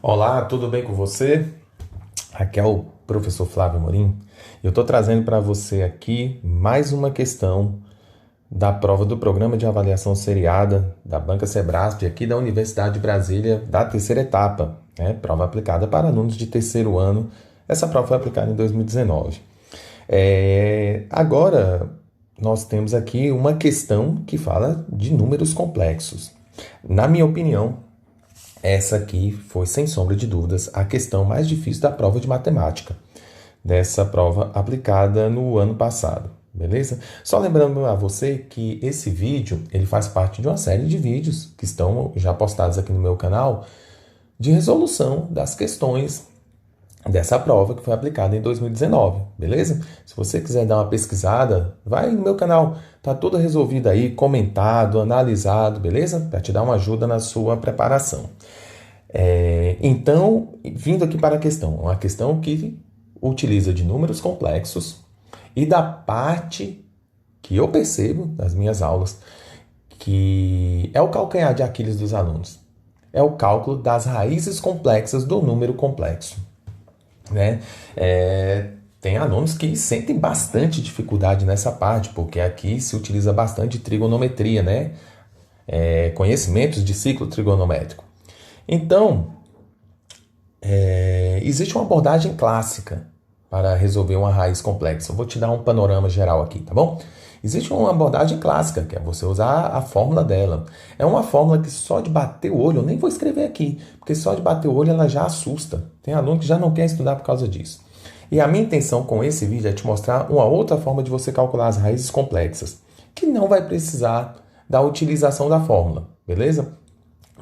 Olá, tudo bem com você? Aqui é o professor Flávio Morim. Eu estou trazendo para você aqui mais uma questão da prova do Programa de Avaliação Seriada da Banca Sebrasp, aqui da Universidade de Brasília, da terceira etapa, né? Prova aplicada para alunos de terceiro ano. Essa prova foi aplicada em 2019. Agora, nós temos aqui uma questão que fala de números complexos. Na minha opinião, essa aqui foi, sem sombra de dúvidas, a questão mais difícil da prova de matemática, dessa prova aplicada no ano passado, beleza? Só lembrando a você que esse vídeo, ele faz parte de uma série de vídeos que estão já postados aqui no meu canal, de resolução das questões dessa prova que foi aplicada em 2019, beleza? Se você quiser dar uma pesquisada, vai no meu canal, tá tudo resolvido aí, comentado, analisado, beleza? Para te dar uma ajuda na sua preparação. Então, vindo aqui para a questão, uma questão que utiliza de números complexos e da parte que eu percebo nas minhas aulas, que é o calcanhar de Aquiles dos alunos, é o cálculo das raízes complexas do número complexo, né? Tem alunos que sentem bastante dificuldade nessa parte, porque aqui se utiliza bastante trigonometria, né? Conhecimentos de ciclo trigonométrico. Então, existe uma abordagem clássica para resolver uma raiz complexa. Eu vou te dar um panorama geral aqui, tá bom? Existe uma abordagem clássica, que é você usar a fórmula dela. É uma fórmula que só de bater o olho, eu nem vou escrever aqui, porque só de bater o olho ela já assusta. Tem aluno que já não quer estudar por causa disso. E a minha intenção com esse vídeo é te mostrar uma outra forma de você calcular as raízes complexas, que não vai precisar da utilização da fórmula, beleza?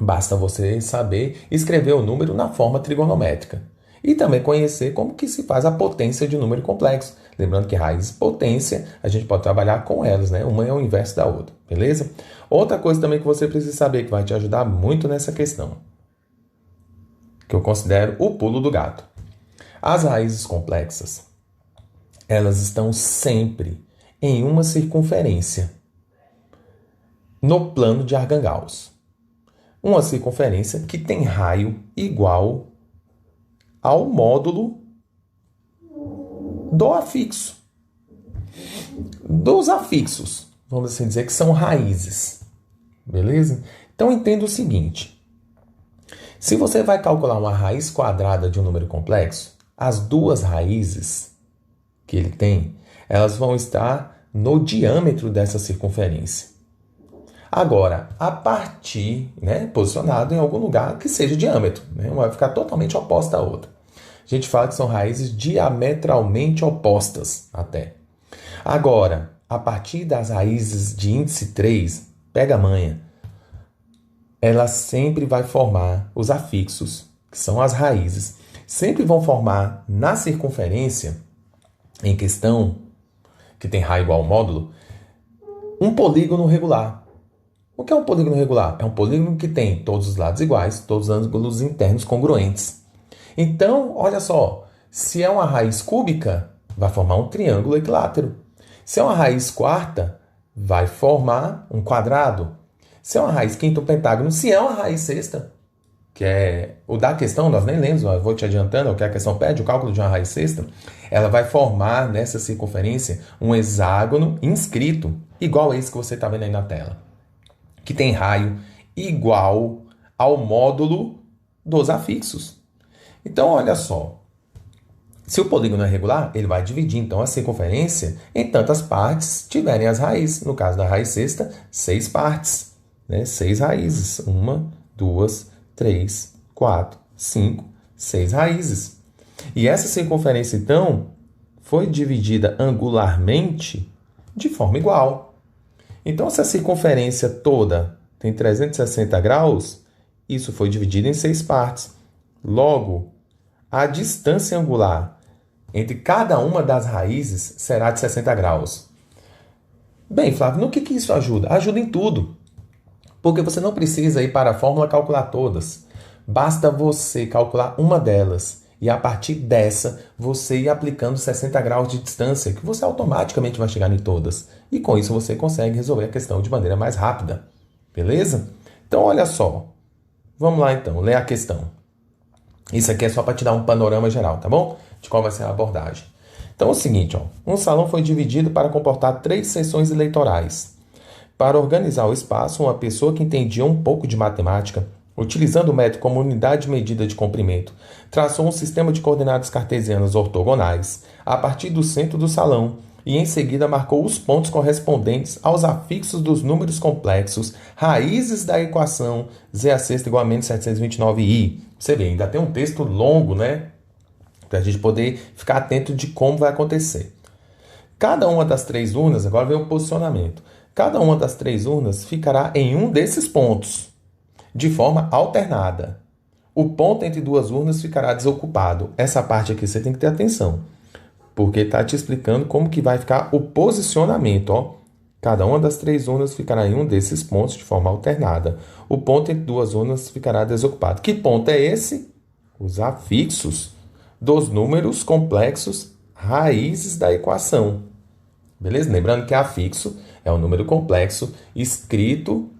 Basta você saber escrever o número na forma trigonométrica. E também conhecer como que se faz a potência de um número complexo. Lembrando que raiz e potência, a gente pode trabalhar com elas, né? Uma é o inverso da outra, beleza? Outra coisa também que você precisa saber, que vai te ajudar muito nessa questão, que eu considero o pulo do gato. As raízes complexas, elas estão sempre em uma circunferência no plano de Arcangauss. Uma circunferência que tem raio igual ao módulo do afixo. Dos afixos, vamos assim dizer, que são raízes. Beleza? Então entenda o seguinte. Se você vai calcular uma raiz quadrada de um número complexo, as duas raízes que ele tem, elas vão estar no diâmetro dessa circunferência. Agora, a partir, posicionado em algum lugar que seja diâmetro, uma vai ficar totalmente oposta à outra. A gente fala que são raízes diametralmente opostas até. Agora, a partir das raízes de índice 3, pega a manha, ela sempre vai formar os afixos, que são as raízes, sempre vão formar na circunferência em questão, que tem raio igual ao módulo, um polígono regular. O que é um polígono regular? É um polígono que tem todos os lados iguais, todos os ângulos internos congruentes. Então, olha só, se é uma raiz cúbica, vai formar um triângulo equilátero. Se é uma raiz quarta, vai formar um quadrado. Se é uma raiz quinta, um pentágono. Se é uma raiz sexta, que é o da questão, nós nem lemos, eu vou te adiantando, o que a questão pede, o cálculo de uma raiz sexta, ela vai formar nessa circunferência um hexágono inscrito, igual a esse que você está vendo aí na tela, que tem raio igual ao módulo dos afixos. Então, olha só, se o polígono é regular, ele vai dividir, então, a circunferência em tantas partes tiverem as raízes. No caso da raiz sexta, 6 partes, 6 raízes. 1, 2, 3, 4, 5, 6 raízes. E essa circunferência, então, foi dividida angularmente de forma igual. Então, se a circunferência toda tem 360 graus, isso foi dividido em 6 partes. Logo, a distância angular entre cada uma das raízes será de 60 graus. Bem, Flávio, no que isso ajuda? Ajuda em tudo. Porque você não precisa ir para a fórmula calcular todas. Basta você calcular uma delas. E a partir dessa, você ir aplicando 60 graus de distância, que você automaticamente vai chegar em todas. E com isso você consegue resolver a questão de maneira mais rápida. Beleza? Então, olha só. Vamos lá, então, ler a questão. Isso aqui é só para te dar um panorama geral, tá bom? De qual vai ser a abordagem. Então é o seguinte, ó, um salão foi dividido para comportar 3 sessões eleitorais. Para organizar o espaço, uma pessoa que entendia um pouco de matemática, utilizando o método como unidade de medida de comprimento, traçou um sistema de coordenadas cartesianas ortogonais a partir do centro do salão e em seguida marcou os pontos correspondentes aos afixos dos números complexos, raízes da equação z a sexta igual a menos 729i. Você vê, ainda tem um texto longo, né? Para a gente poder ficar atento de como vai acontecer. Cada uma das 3 urnas, agora vem o posicionamento, cada uma das 3 urnas ficará em um desses pontos, de forma alternada. O ponto entre 2 urnas ficará desocupado. Essa parte aqui você tem que ter atenção, porque está te explicando como que vai ficar o posicionamento. Ó. Cada uma das 3 urnas ficará em um desses pontos de forma alternada. O ponto entre 2 urnas ficará desocupado. Que ponto é esse? Os afixos dos números complexos raízes da equação. Beleza? Lembrando que afixo é um número complexo escrito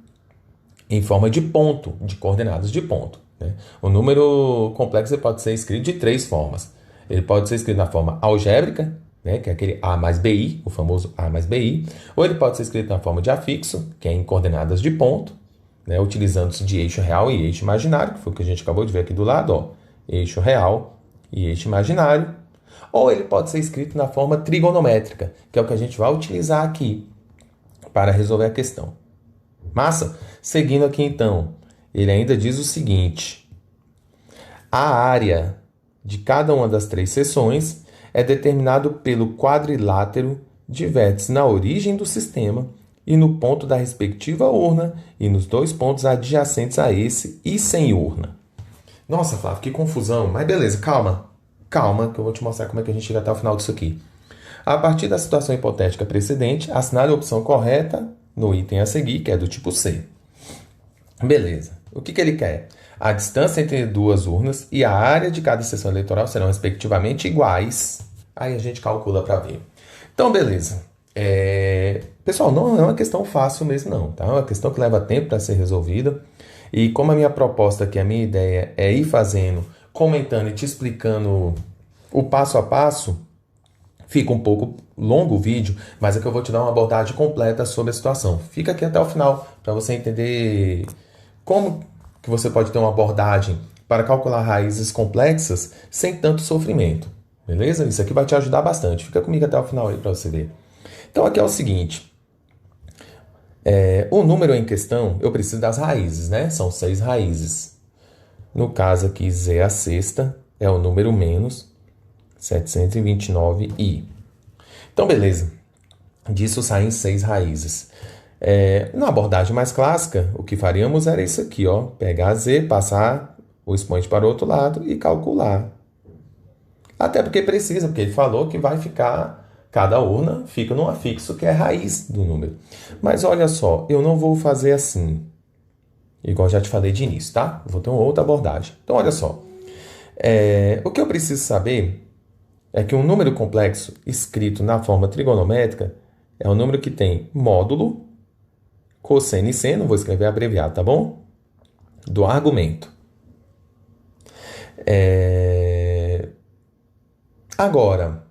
em forma de ponto, de coordenadas de ponto. Né? O número complexo pode ser escrito de 3 formas. Ele pode ser escrito na forma algébrica, né, que é aquele A mais BI, o famoso A mais BI, ou ele pode ser escrito na forma de afixo, que é em coordenadas de ponto, né, utilizando-se de eixo real e eixo imaginário, que foi o que a gente acabou de ver aqui do lado, ó, eixo real e eixo imaginário, ou ele pode ser escrito na forma trigonométrica, que é o que a gente vai utilizar aqui para resolver a questão. Massa? Seguindo aqui então, ele ainda diz o seguinte: a área de cada uma das 3 seções é determinado pelo quadrilátero de vértices na origem do sistema e no ponto da respectiva urna e nos 2 pontos adjacentes a esse e sem urna. Nossa, Flávio, que confusão. Mas beleza, calma. Calma, que eu vou te mostrar como é que a gente chega até o final disso aqui. A partir da situação hipotética precedente, assinale a opção correta no item a seguir, que é do tipo C. Beleza. O que ele quer? A distância entre 2 urnas e a área de cada sessão eleitoral serão respectivamente iguais. Aí a gente calcula para ver. Então, beleza. Pessoal, não é uma questão fácil mesmo, não. Tá? É uma questão que leva tempo para ser resolvida. E como a minha proposta aqui, a minha ideia é ir fazendo, comentando e te explicando o passo a passo, fica um pouco longo o vídeo, mas é que eu vou te dar uma abordagem completa sobre a situação. Fica aqui até o final para você entender como que você pode ter uma abordagem para calcular raízes complexas sem tanto sofrimento. Beleza? Isso aqui vai te ajudar bastante. Fica comigo até o final aí para você ver. Então aqui é o seguinte. O número em questão, eu preciso das raízes, né? São 6 raízes. No caso aqui, z a sexta é o número menos 729i. Então, beleza. Disso saem 6 raízes. Na abordagem mais clássica, o que faríamos era isso aqui, ó. Pegar z, passar o expoente para o outro lado e calcular. Até porque precisa, porque ele falou que vai ficar... Cada urna fica num afixo que é a raiz do número. Mas olha só, eu não vou fazer assim. Igual já te falei de início, tá? Vou ter uma outra abordagem. Então, olha só. O que eu preciso saber é que um número complexo escrito na forma trigonométrica é um número que tem módulo, cosseno e seno, vou escrever abreviado, tá bom? Do argumento. Agora...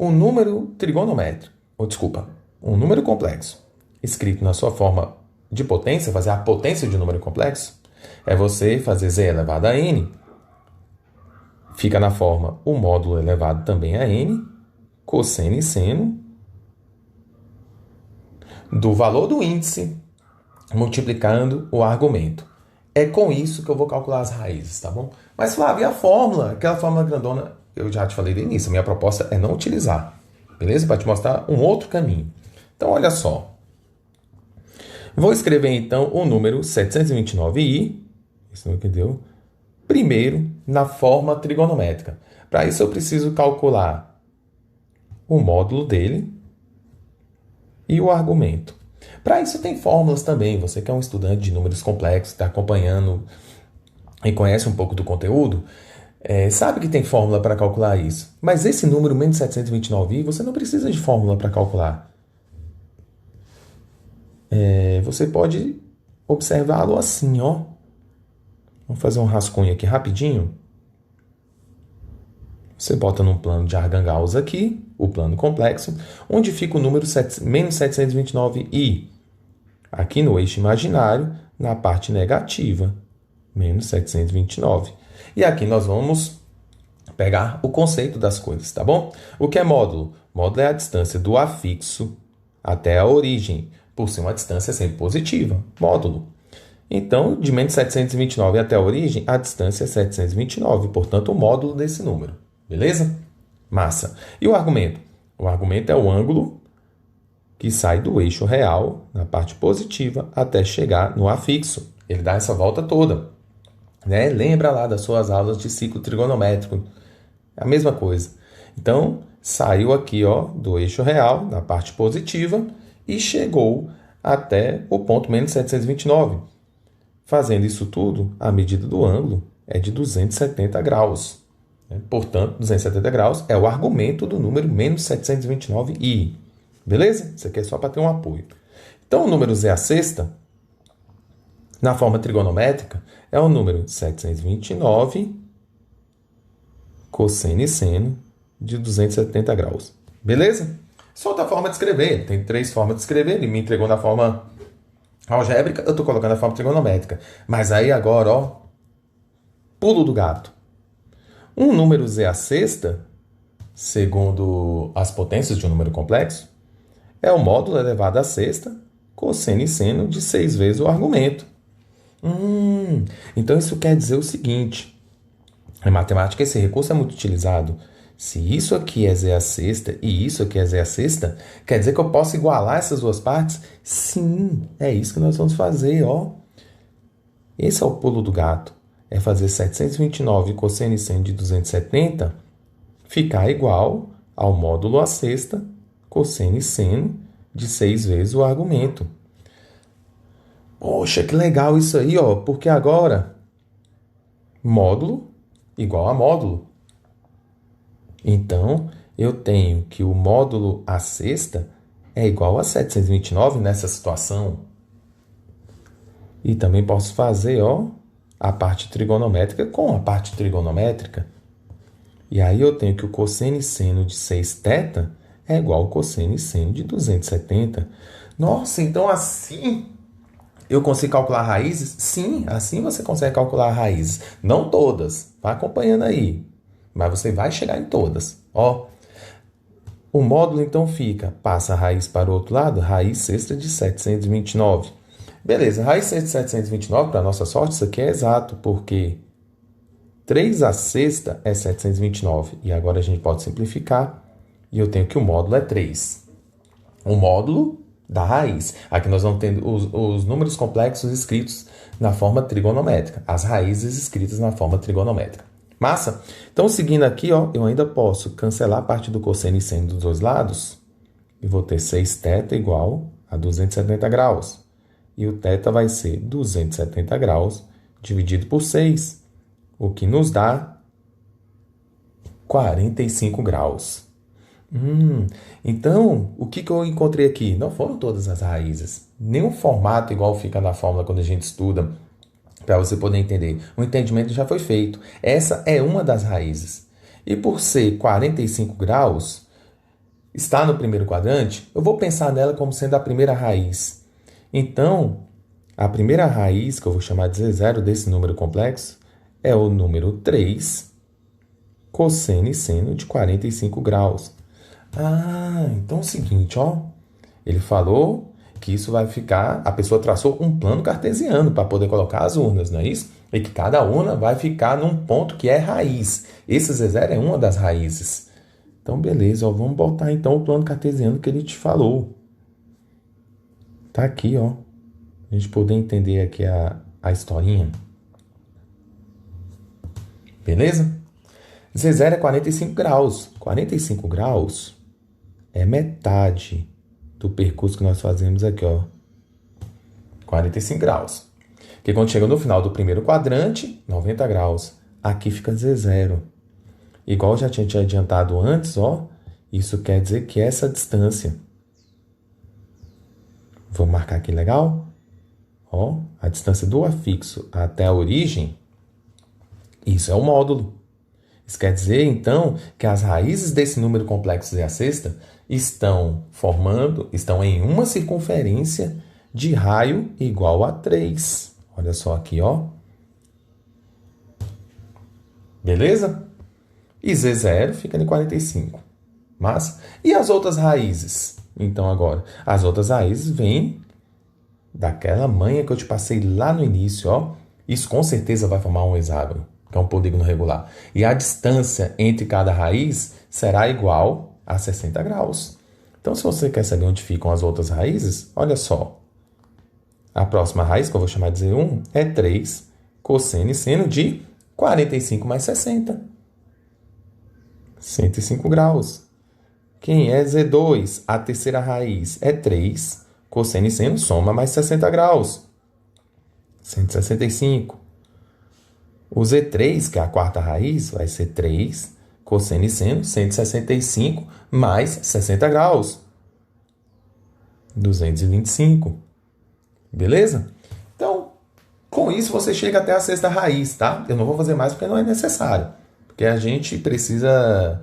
um número trigonométrico, um número complexo, escrito na sua forma de potência, fazer a potência de um número complexo, é você fazer z elevado a n, fica na forma o módulo elevado também a n, cosseno e seno, do valor do índice, multiplicando o argumento. É com isso que eu vou calcular as raízes, tá bom? Mas, Flávio, e a fórmula? Aquela fórmula grandona... eu já te falei do início, a minha proposta é não utilizar, beleza? Para te mostrar um outro caminho. Então, olha só. Vou escrever, então, o número 729i, isso não que deu, primeiro na forma trigonométrica. Para isso, eu preciso calcular o módulo dele e o argumento. Para isso, tem fórmulas também. Você que é um estudante de números complexos, está acompanhando e conhece um pouco do conteúdo, sabe que tem fórmula para calcular isso. Mas esse número, menos 729i, você não precisa de fórmula para calcular. Você pode observá-lo assim, ó. Vamos fazer um rascunho aqui rapidinho. Você bota num plano de Arcangauss aqui, o plano complexo, onde fica o número menos 729i. Aqui no eixo imaginário, na parte negativa, menos 729. E aqui nós vamos pegar o conceito das coisas, tá bom? O que é módulo? Módulo é a distância do afixo até a origem, por ser uma distância sempre positiva, módulo. Então, de menos 729 até a origem, a distância é 729, portanto, o módulo desse número. Beleza? Massa. E o argumento? O argumento é o ângulo que sai do eixo real, na parte positiva, até chegar no afixo. Ele dá essa volta toda. Né? Lembra lá das suas aulas de ciclo trigonométrico. É a mesma coisa. Então, saiu aqui ó, do eixo real, na parte positiva, e chegou até o ponto menos 729. Fazendo isso tudo, a medida do ângulo é de 270 graus. Portanto, 270 graus é o argumento do número menos 729i. Beleza? Isso aqui é só para ter um apoio. Então, o número z à sexta, na forma trigonométrica, é o número 729 cosseno e seno de 270 graus. Beleza? Só outra forma de escrever. Tem 3 formas de escrever. Ele me entregou na forma algébrica, eu estou colocando a forma trigonométrica. Mas aí agora, ó, pulo do gato. Um número z à sexta, segundo as potências de um número complexo, é o módulo elevado à sexta, cosseno e seno de 6 vezes o argumento. Então isso quer dizer o seguinte. Em matemática, esse recurso é muito utilizado. Se isso aqui é z à sexta e isso aqui é z à sexta, quer dizer que eu posso igualar essas duas partes? Sim, é isso que nós vamos fazer, ó. Esse é o pulo do gato. É fazer 729 cosseno e seno de 270 ficar igual ao módulo à sexta, cosseno e seno de 6 vezes o argumento. Poxa, que legal isso aí, ó, porque agora módulo igual a módulo. Então, eu tenho que o módulo à sexta é igual a 729 nessa situação. E também posso fazer, ó, a parte trigonométrica com a parte trigonométrica. E aí eu tenho que o cosseno e seno de 6θ é igual ao cosseno e seno de 270. Nossa, então assim eu consigo calcular raízes? Sim, assim você consegue calcular raízes. Não todas, vai acompanhando aí. Mas você vai chegar em todas. Ó, o módulo então fica, passa a raiz para o outro lado, raiz sexta de 729. Beleza, raiz sexta de 729, para nossa sorte, isso aqui é exato, porque 3 à sexta é 729. E agora a gente pode simplificar, e eu tenho que o módulo é 3. O módulo da raiz. Aqui nós vamos ter os números complexos escritos na forma trigonométrica, as raízes escritas na forma trigonométrica. Massa? Então, seguindo aqui, ó, eu ainda posso cancelar a parte do cosseno e seno dos dois lados, e vou ter 6θ igual a 270 graus. E o θ vai ser 270 graus dividido por 6, o que nos dá 45 graus. Então, o que eu encontrei aqui? Não foram todas as raízes. Nenhum formato igual fica na fórmula quando a gente estuda, para você poder entender. O entendimento já foi feito. Essa é uma das raízes. E por ser 45 graus, está no primeiro quadrante, eu vou pensar nela como sendo a primeira raiz. Então, a primeira raiz, que eu vou chamar de Z0 desse número complexo, é o número 3, cosseno e seno de 45 graus. Então é o seguinte, ó. Ele falou que isso vai ficar... A pessoa traçou um plano cartesiano para poder colocar as urnas, não é isso? E que cada urna vai ficar num ponto que é raiz. Esse Z0 é uma das raízes. Então, beleza, ó. Vamos botar então o plano cartesiano que ele te falou. Tá aqui, ó. A gente poder entender aqui a historinha. Beleza? Z0 é 45 graus. 45 graus é metade do percurso que nós fazemos aqui, ó. 45 graus. Porque quando chega no final do primeiro quadrante, 90 graus. Aqui fica Z0. Igual eu já tinha te adiantado antes, ó. Isso quer dizer que essa distância... Vou marcar aqui, legal? Ó, a distância do afixo até a origem, isso é o módulo. Isso quer dizer, então, que as raízes desse número complexo z à sexta estão em uma circunferência de raio igual a 3. Olha só aqui, ó. Beleza? E Z0 fica em 45. Massa? E as outras raízes? Então, agora, as outras raízes vêm daquela manha que eu te passei lá no início, ó. Isso com certeza vai formar um hexágono, que é um polígono regular. E a distância entre cada raiz será igual a 60 graus. Então, se você quer saber onde ficam as outras raízes, olha só. A próxima raiz, que eu vou chamar de Z1, é 3 cosseno e seno de 45 mais 60. 105 graus. Quem é Z2? A terceira raiz é 3 cosseno e seno, soma mais 60 graus. 165. O Z3, que é a quarta raiz, vai ser 3 cosseno e seno, 165 mais 60 graus. 225. Beleza? Então, com isso você chega até a sexta raiz, tá? Eu não vou fazer mais porque não é necessário. Porque a gente precisa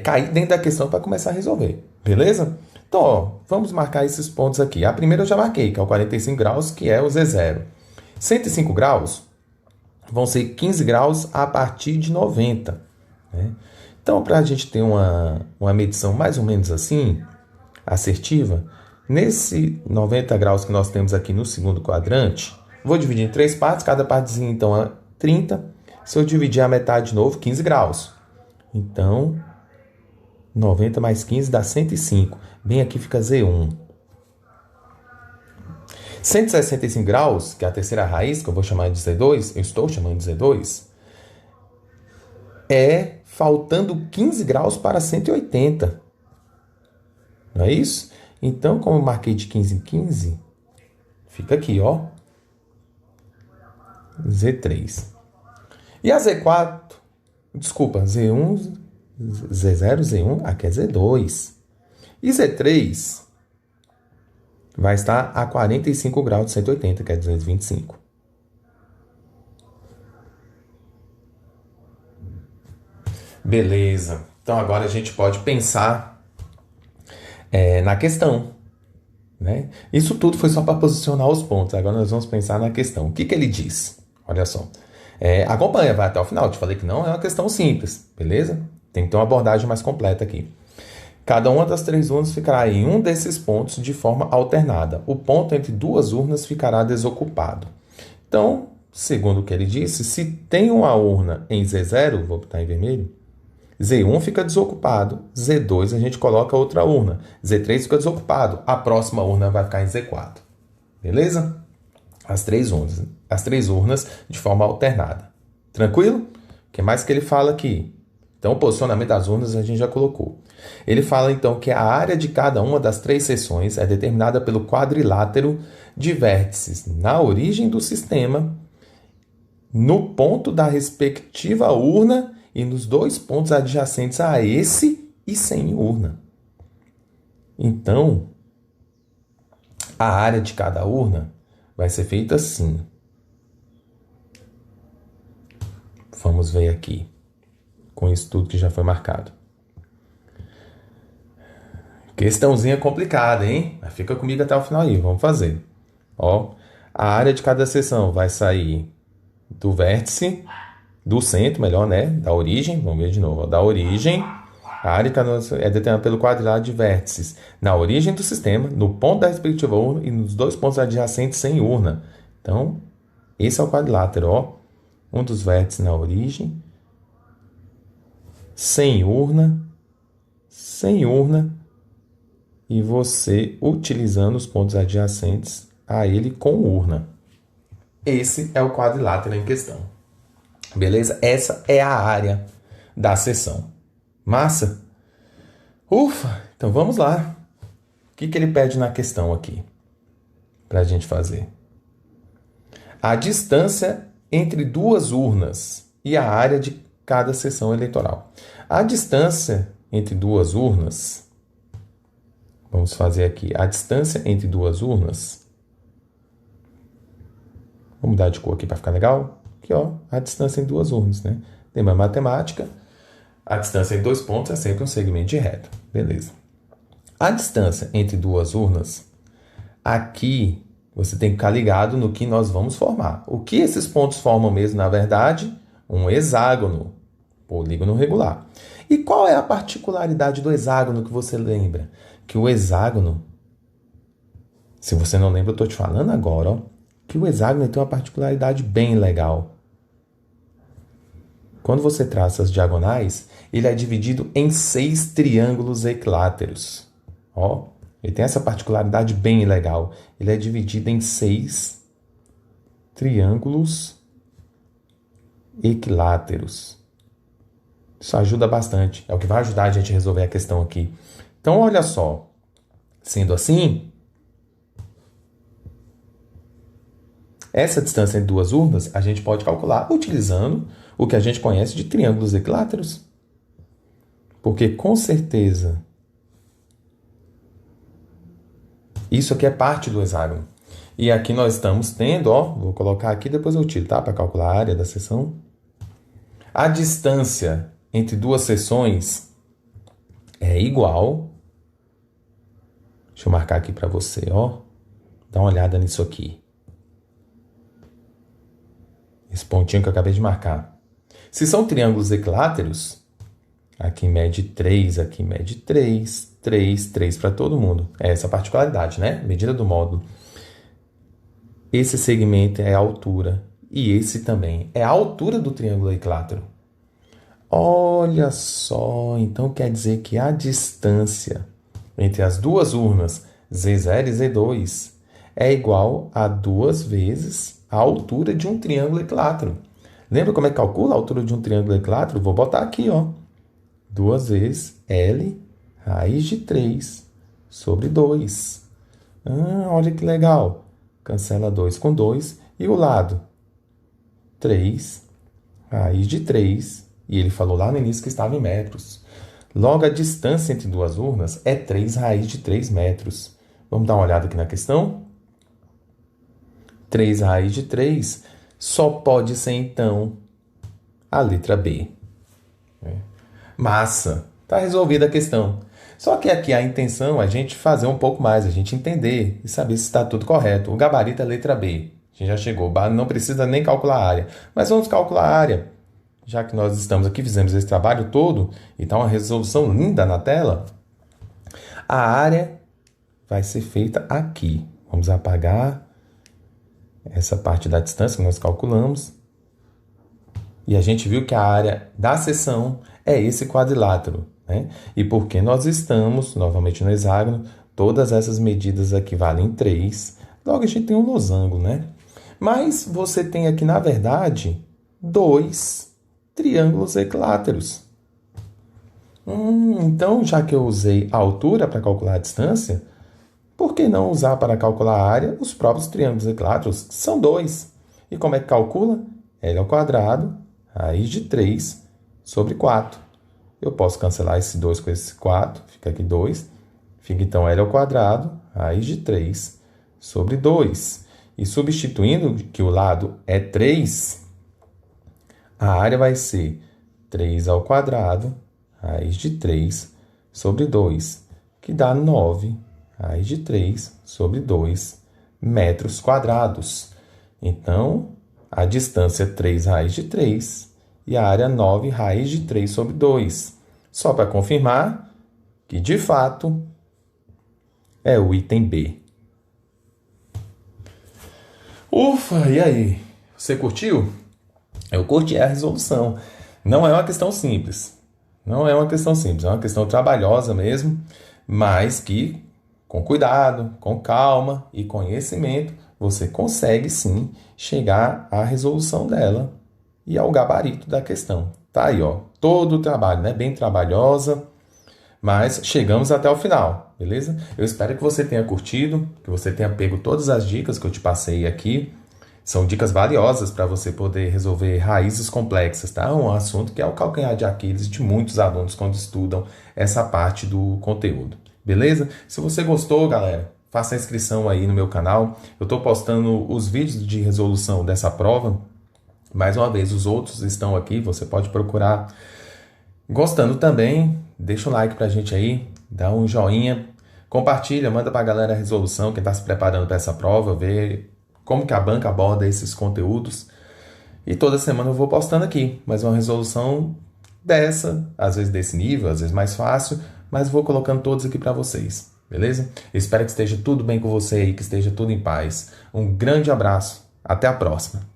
cair dentro da questão para começar a resolver. Beleza? Então, ó, vamos marcar esses pontos aqui. A primeira eu já marquei, que é o 45 graus, que é o Z0. 105 graus vão ser 15 graus a partir de 90. Né? Então, para a gente ter uma medição mais ou menos assim, assertiva, nesse 90 graus que nós temos aqui no segundo quadrante, vou dividir em 3 partes, cada partezinha então é 30. Se eu dividir a metade de novo, 15 graus. Então, 90 mais 15 dá 105. Bem aqui fica Z1. 165 graus, que é a terceira raiz, que eu vou chamar de Z2, eu estou chamando de Z2, é faltando 15 graus para 180. Não é isso? Então, como eu marquei de 15 em 15, fica aqui, ó. Z3. E a Z4, desculpa, Z1, Z0, Z1, aqui é Z2. E Z3 vai estar a 45 graus de 180, que é 225. Beleza. Então, agora a gente pode pensar na questão. Né? Isso tudo foi só para posicionar os pontos. Agora nós vamos pensar na questão. O que ele diz? Olha só. Acompanha, vai até o final. Eu te falei que não é uma questão simples, beleza? Tem que ter uma abordagem mais completa aqui. Cada uma das 3 urnas ficará em um desses pontos de forma alternada. O ponto entre 2 urnas ficará desocupado. Então, segundo o que ele disse, se tem uma urna em Z0, vou botar em vermelho, Z1 fica desocupado, Z2 a gente coloca outra urna, Z3 fica desocupado, a próxima urna vai ficar em Z4. Beleza? As três urnas de forma alternada. Tranquilo? O que mais que ele fala aqui? Então, o posicionamento das urnas a gente já colocou. Ele fala, então, que a área de cada uma das 3 seções é determinada pelo quadrilátero de vértices na origem do sistema, no ponto da respectiva urna e nos 2 pontos adjacentes a esse e sem urna. Então, a área de cada urna vai ser feita assim. Vamos ver aqui, com isso tudo que já foi marcado. Questãozinha complicada, hein? Mas fica comigo até o final aí, vamos fazer. Ó, a área de cada seção vai sair do vértice, do centro, melhor, né? Da origem, vamos ver de novo. Ó, da origem, a área é determinada pelo quadrilátero de vértices na origem do sistema, no ponto da respectiva urna e nos 2 pontos adjacentes sem urna. Então, esse é o quadrilátero, ó. Um dos vértices na origem, sem urna, e você utilizando os pontos adjacentes a ele com urna. Esse é o quadrilátero em questão. Beleza? Essa é a área da seção. Massa? Ufa! Então vamos lá. O que ele pede na questão aqui? Para a gente fazer. A distância entre 2 urnas e a área de cada seção eleitoral. A distância entre 2 urnas... Vamos fazer aqui a distância entre 2 urnas. Vamos mudar de cor aqui para ficar legal. Aqui, ó, a distância entre 2 urnas, né? Lembra a matemática? A distância entre dois pontos é sempre um segmento de reto. Beleza. A distância entre duas urnas, aqui você tem que ficar ligado no que nós vamos formar. O que esses pontos formam mesmo, na verdade? Um hexágono, polígono regular. E qual é a particularidade do hexágono que você lembra? Que o hexágono, se você não lembra, eu estou te falando agora, ó, que o hexágono tem uma particularidade bem legal. Quando você traça as diagonais, ele é dividido em 6 triângulos equiláteros. Ó, ele tem essa particularidade bem legal. Ele é dividido em 6 triângulos equiláteros. Isso ajuda bastante. É o que vai ajudar a gente a resolver a questão aqui. Então, olha só. Sendo assim, essa distância entre duas urnas a gente pode calcular utilizando o que a gente conhece de triângulos equiláteros. Porque, com certeza, isso aqui é parte do hexágono. E aqui nós estamos tendo, ó, vou colocar aqui, depois eu tiro, tá? Para calcular a área da seção. A distância entre duas seções é igual. Deixa eu marcar aqui para você, ó. Dá uma olhada nisso aqui. Esse pontinho que eu acabei de marcar. Se são triângulos equiláteros, aqui mede 3, aqui mede 3, 3, 3 para todo mundo. É essa a particularidade, né? Medida do módulo. Esse segmento é a altura. E esse também é a altura do triângulo equilátero. Olha só, então quer dizer que a distância entre as duas urnas Z0 e Z2 é igual a 2 vezes a altura de um triângulo equilátero. Lembra como é que calcula a altura de um triângulo equilátero? Vou botar aqui, ó. 2 vezes L raiz de 3 sobre 2. Olha que legal. Cancela 2 com 2. E o lado? 3 raiz de 3. E ele falou lá no início que estava em metros. Logo, a distância entre duas urnas é 3 raiz de 3 metros. Vamos dar uma olhada aqui na questão? 3 raiz de 3 só pode ser, então, a letra B. Massa! Está resolvida a questão. Só que aqui a intenção é a gente fazer um pouco mais, a gente entender e saber se está tudo correto. O gabarito é a letra B. A gente já chegou, não precisa nem calcular a área. Mas vamos calcular a área. Já que nós estamos aqui, fizemos esse trabalho todo e está uma resolução linda na tela, a área vai ser feita aqui. Vamos apagar essa parte da distância que nós calculamos. E a gente viu que a área da seção é esse quadrilátero, né? E porque nós estamos, novamente no hexágono, todas essas medidas aqui valem 3. Logo, a gente tem um losango, né? Mas você tem aqui, na verdade, 2 triângulos equiláteros. Então, já que eu usei a altura para calcular a distância, por que não usar para calcular a área os próprios triângulos equiláteros, que são 2? E como é que calcula? L ao quadrado, raiz de 3 sobre 4. Eu posso cancelar esse 2 com esse 4, fica aqui 2. Fica então L ao quadrado, raiz de 3 sobre 2. E substituindo que o lado é 3, a área vai ser 3 ao quadrado, raiz de 3 sobre 2, que dá 9 raiz de 3 sobre 2 metros quadrados. Então, a distância é 3 raiz de 3 e a área 9 raiz de 3 sobre 2. Só para confirmar que, de fato, é o item B. Ufa, e aí? Você curtiu? Eu curti a resolução. Não é uma questão simples. Não é uma questão simples. É uma questão trabalhosa mesmo, mas que, com cuidado, com calma e conhecimento, você consegue sim chegar à resolução dela e ao gabarito da questão. Tá aí, ó, todo o trabalho, né? Bem trabalhosa, mas chegamos até o final, beleza? Eu espero que você tenha curtido, que você tenha pego todas as dicas que eu te passei aqui. São dicas valiosas para você poder resolver raízes complexas, tá? Um assunto que é o calcanhar de Aquiles de muitos alunos quando estudam essa parte do conteúdo. Beleza? Se você gostou, galera, faça a inscrição aí no meu canal. Eu estou postando os vídeos de resolução dessa prova. Mais uma vez, os outros estão aqui, você pode procurar Gostando também, deixa um like pra gente aí, dá um joinha, compartilha, manda pra galera a resolução, quem tá se preparando para essa prova, ver como que a banca aborda esses conteúdos. E toda semana eu vou postando aqui, mais uma resolução dessa, às vezes desse nível, às vezes mais fácil, mas vou colocando todos aqui para vocês, beleza? Espero que esteja tudo bem com você e que esteja tudo em paz. Um grande abraço, até a próxima!